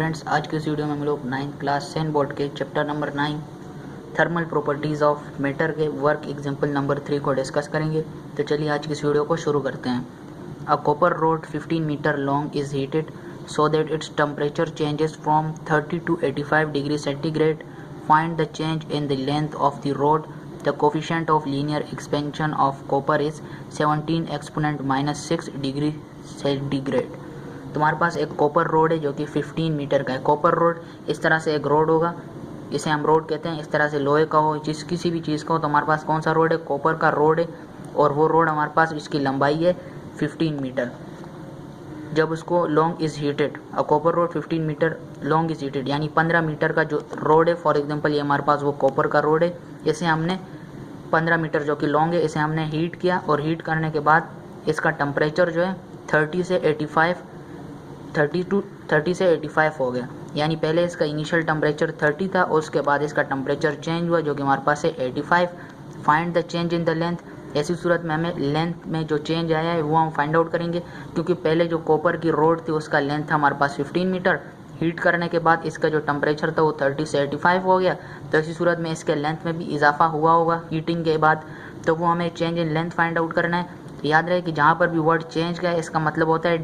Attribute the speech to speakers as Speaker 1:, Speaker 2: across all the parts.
Speaker 1: Friends, आज के इस वीडियो में हम लोग 9th क्लास सेन बोर्ड के chapter number 9 thermal properties of matter के वर्क एग्जांपल नंबर 3 को डिस्कस करेंगे। तो चलिए आज की इस वीडियो को शुरू करते हैं। A copper rod 15 metre long is heated so that its temperature changes from 30 to 85 degree centigrade. Find the change in the length of the rod. The coefficient of linear expansion of copper is 17 exponent -6 degree centigrade. तुम्हारे पास एक copper road है जो कि 15 metre का है। Copper road इस तरह से एक रोड होगा, इसे हम रोड कहते हैं। इस तरह से लोहे का हो, जिस किसी भी चीज़ का हो, तो हमारे पास कौन सा रोड है? कॉपर का रोड है। और वो रोड हमारे पास, इसकी लंबाई है 15 मीटर। जब उसको long is heated, a copper rod 15 metre long is heated, यानी 15 मीटर का जो रोड है, फॉर एग्जाम्पल ये हमारे पास वो कॉपर का रोड है। इसे हमने 15 मीटर जो कि लॉन्ग है, इसे हमने हीट किया और हीट करने के बाद इसका टेम्परेचर जो है 30 से 85 हो गया। यानी पहले इसका इनिशियल टेम्परेचर 30 था और उसके बाद इसका टेम्परेचर चेंज हुआ जो कि हमारे पास है 85। Find the change in the length. ऐसी सूरत में हमें लेंथ में जो चेंज आया है वो हम फाइंड आउट करेंगे, क्योंकि पहले जो कॉपर की रोड थी उसका लेंथ था हमारे पास 15 मीटर। हीट करने के बाद इसका जो टेम्परेचर था वो 30 से 85 हो गया। तो ऐसी सूरत में इसके लेंथ में भी इजाफा हुआ होगा हीटिंग के बाद, तो वो हमें change in length find out करना है। याद रहे कि जहाँ पर भी वर्ड चेंज का है इसका मतलब होता है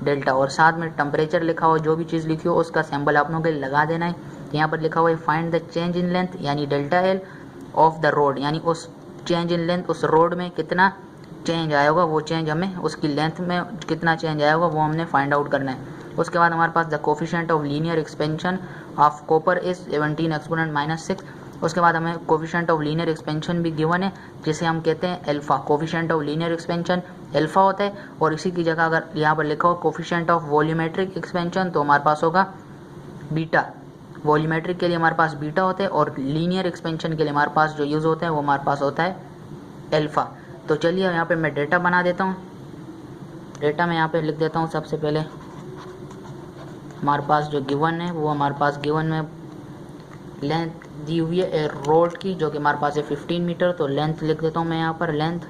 Speaker 1: डेल्टा और साथ में टेम्परेचर लिखा हो, जो भी चीज़ लिखी हो उसका सिंबल आप लोगों के लगा देना है। यहाँ पर लिखा हुआ है find the change in length, यानी delta L of the rod, यानी उस चेंज इन लेंथ, उस रोड में कितना चेंज आया होगा, वो चेंज हमें, उसकी लेंथ में कितना चेंज आया होगा वो हमने फाइंड आउट करना है। उसके बाद हमारे पास the coefficient of linear expansion of copper is 17 exponent -6। उसके बाद हमें कोफिशिएंट ऑफ लीनियर एक्सपेंशन भी गिवन है, जिसे हम कहते हैं alpha. Coefficient of linear expansion alpha होता है। और इसी की जगह अगर यहाँ पर लिखा हो कोफिशिएंट ऑफ वॉल्यूमेट्रिक एक्सपेंशन, तो हमारे पास होगा बीटा। वॉल्यूमेट्रिक के लिए हमारे पास बीटा होता है और लीनियर एक्सपेंशन के लिए हमारे पास जो यूज़ होता है वो हमारे पास होता है अल्फा। तो चलिए यहाँ पे मैं डेटा बना देता हूँ। डेटा मैं यहाँ पे लिख देता हूँ। सबसे पहले हमारे पास जो गिवन है वो हमारे पास गिवन में लेंथ दी हुई है रोड की, जो कि हमारे पास है 15 मीटर। तो लेंथ लिख देता हूँ मैं यहाँ पर, लेंथ,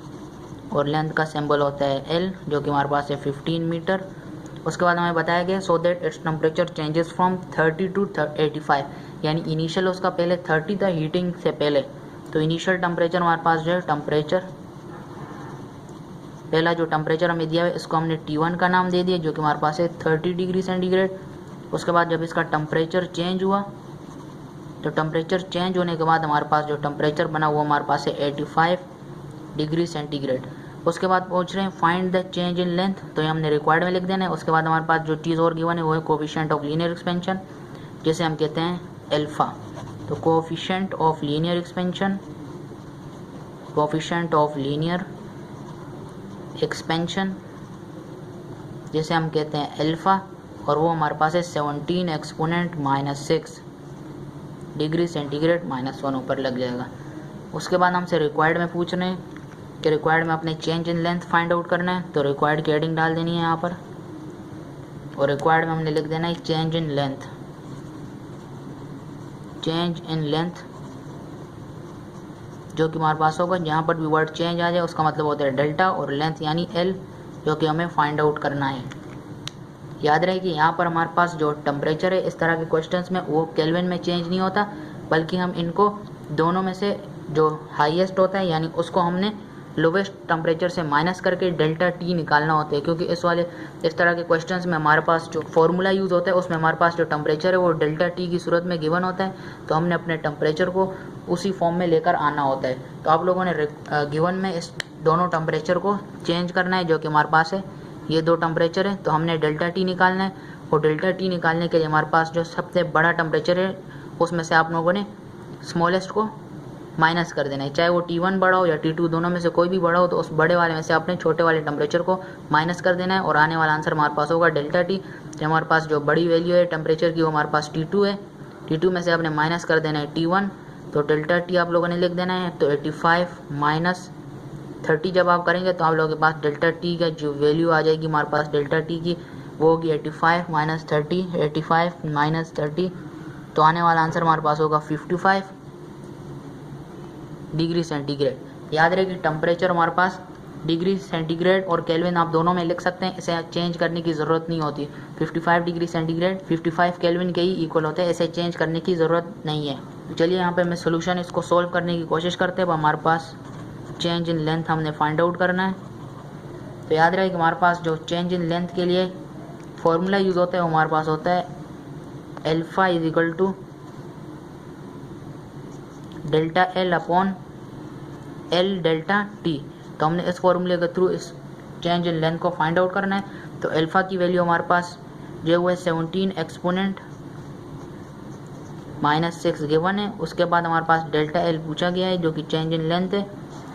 Speaker 1: और लेंथ का सिंबल होता है एल, जो कि हमारे पास है 15 मीटर। उसके बाद हमें बताया गया सो that its temperature changes from 30 to 85, यानी इनिशियल उसका पहले 30 था हीटिंग से पहले। तो इनिशियल टेम्परेचर हमारे पास जो है टेम्परेचर, पहला जो टेम्परेचर हमें दिया है इसको हमने T1 का नाम दे दिया, जो कि हमारे पास है 30 डिग्री सेंटीग्रेड। उसके बाद जब इसका टेम्परेचर चेंज हुआ, तो टेम्परेचर चेंज होने के बाद हमारे पास जो टेम्परेचर बना वो हमारे पास है 85 डिग्री सेंटीग्रेड। उसके बाद पूछ रहे हैं find the change in length, तो ये हमने रिक्वायर्ड में लिख देना है। उसके बाद हमारे पास जो चीज़ और गिवन है वो है कोफिशिएंट ऑफ लीनियर एक्सपेंशन, जिसे हम कहते हैं अल्फा। तो coefficient of linear expansion, coefficient of linear expansion जिसे हम कहते हैं अल्फा, और वो हमारे पास है 17 एक्सपोनेंट -6 डिग्री सेंटीग्रेड -1 ऊपर लग जाएगा। उसके बाद हमसे रिक्वायर्ड में पूछ रहे हैं कि रिक्वायर्ड में अपने change in length find out करना है। तो रिक्वायर्ड की हेडिंग डाल देनी है यहाँ पर, और रिक्वायर्ड में हमने लिख देना है change in length. Change in length जो कि हमारे पास होगा, जहाँ पर भी वर्ड चेंज आ जाए उसका मतलब होता है डेल्टा, और लेंथ यानी एल, जो कि हमें फाइंड आउट करना है। याद रहे कि यहाँ पर हमारे पास जो टेम्परेचर है इस तरह के क्वेश्चंस में वो केल्विन में चेंज नहीं होता, बल्कि हम इनको दोनों में से जो हाईएस्ट होता है यानी उसको हमने लोवेस्ट टेम्परेचर से माइनस करके डेल्टा टी निकालना होता है। क्योंकि इस तरह के क्वेश्चंस में हमारे पास जो फॉर्मूला यूज़ होता है उसमें हमारे पास जो टेम्परेचर है वो डेल्टा टी की सूरत में गिवन होता है, तो हमने अपने टेम्परेचर को उसी फॉर्म में लेकर आना होता है। तो आप लोगों ने गिवन में इस दोनों टेम्परेचर को चेंज करना है, जो कि हमारे पास है ये दो टेम्परेचर है। तो हमने डेल्टा टी निकालना है, और डेल्टा टी निकालने के लिए हमारे पास जो सबसे बड़ा टेम्परेचर है उसमें से आप लोगों ने स्मॉलेस्ट को माइनस कर देना है। चाहे वो T1 बड़ा हो या T2, दोनों में से कोई भी बड़ा हो, तो उस बड़े वाले में से आपने छोटे वाले टेम्परेचर को माइनस कर देना है, और आने वाला आंसर हमारे पास होगा डेल्टा टी। तो हमारे पास जो बड़ी वैल्यू है टेम्परेचर की वो हमारे पास T2 है। T2 में से आपने माइनस कर देना है T1, तो डेल्टा टी आप लोगों ने लिख देना है। तो 85 - 30 जब आप करेंगे तो आप लोगों के पास डेल्टा टी का जो वैल्यू आ जाएगी हमारे पास डेल्टा टी की, वो होगी 85 - 30, 85 - 30, तो आने वाला आंसर हमारे पास होगा 55 डिग्री सेंटीग्रेड। याद रहे कि टेम्परेचर हमारे पास डिग्री सेंटीग्रेड और केल्विन आप दोनों में लिख सकते हैं, इसे चेंज करने की ज़रूरत नहीं होती। 55 डिग्री सेंटीग्रेड 55 केल्विन के ही इक्वल होते हैं, इसे चेंज करने की ज़रूरत नहीं है। तो चलिए यहाँ पे मैं सोल्यूशन इसको सोल्व करने की कोशिश करते हैं। अब हमारे पास चेंज इन लेंथ हमने फाइंड आउट करना है। तो याद रहे कि हमारे पास जो चेंज इन लेंथ के लिए फॉर्मूला यूज़ होता है वो हमारे पास होता है alpha is equal to delta L upon L delta T. तो हमने इस फॉर्मूले के थ्रू इस चेंज इन लेंथ को फाइंड आउट करना है। तो अल्फा की वैल्यू हमारे पास जो हुआ 17 एक्सपोनेंट -6 गिवन है। उसके बाद हमारे पास डेल्टा एल पूछा गया है जो कि चेंज इन लेंथ है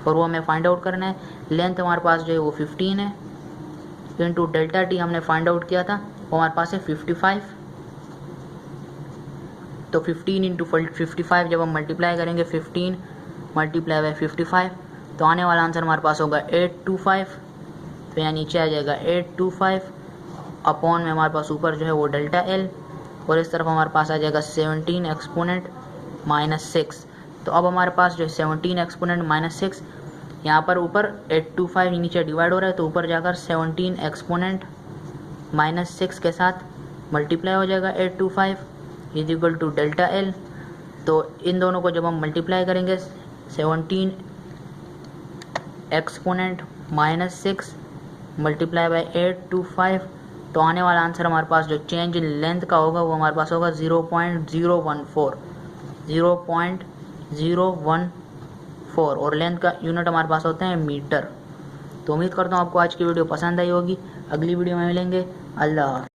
Speaker 1: और वो हमें फाइंड आउट करना है। लेंथ हमारे पास जो है वो 15 है, इंटू डेल्टा टी हमने फाइंड आउट किया था वो हमारे पास है 55। तो 15 इंटू 55 जब हम मल्टीप्लाई करेंगे 15 मल्टीप्लाई बाय 55 तो आने वाला आंसर हमारे पास होगा 825। तो यहाँ नीचे आ जाएगा 825 अपॉन में हमारे पास ऊपर जो है वो डेल्टा एल और इस तरफ हमारे पास आ जाएगा 17 एक्सपोनेंट -6। तो अब हमारे पास जो है 17 एक्सपोनेंट -6 यहाँ पर ऊपर 825 नीचे डिवाइड हो रहा है तो ऊपर जाकर 17 एक्सपोनेंट -6 के साथ मल्टीप्लाई हो जाएगा 825 is equal to delta L. तो इन दोनों को जब हम मल्टीप्लाई करेंगे 17 एक्सपोनेंट -6 मल्टीप्लाई बाय 825 तो आने वाला आंसर हमारे पास जो चेंज इन लेंथ का होगा वो हमारे पास होगा 0.014 और लेंथ का यूनिट हमारे पास होते हैं मीटर। तो उम्मीद करता हूँ आपको आज की वीडियो पसंद आई होगी। अगली वीडियो में मिलेंगे। अल्लाह हाफ़िज़।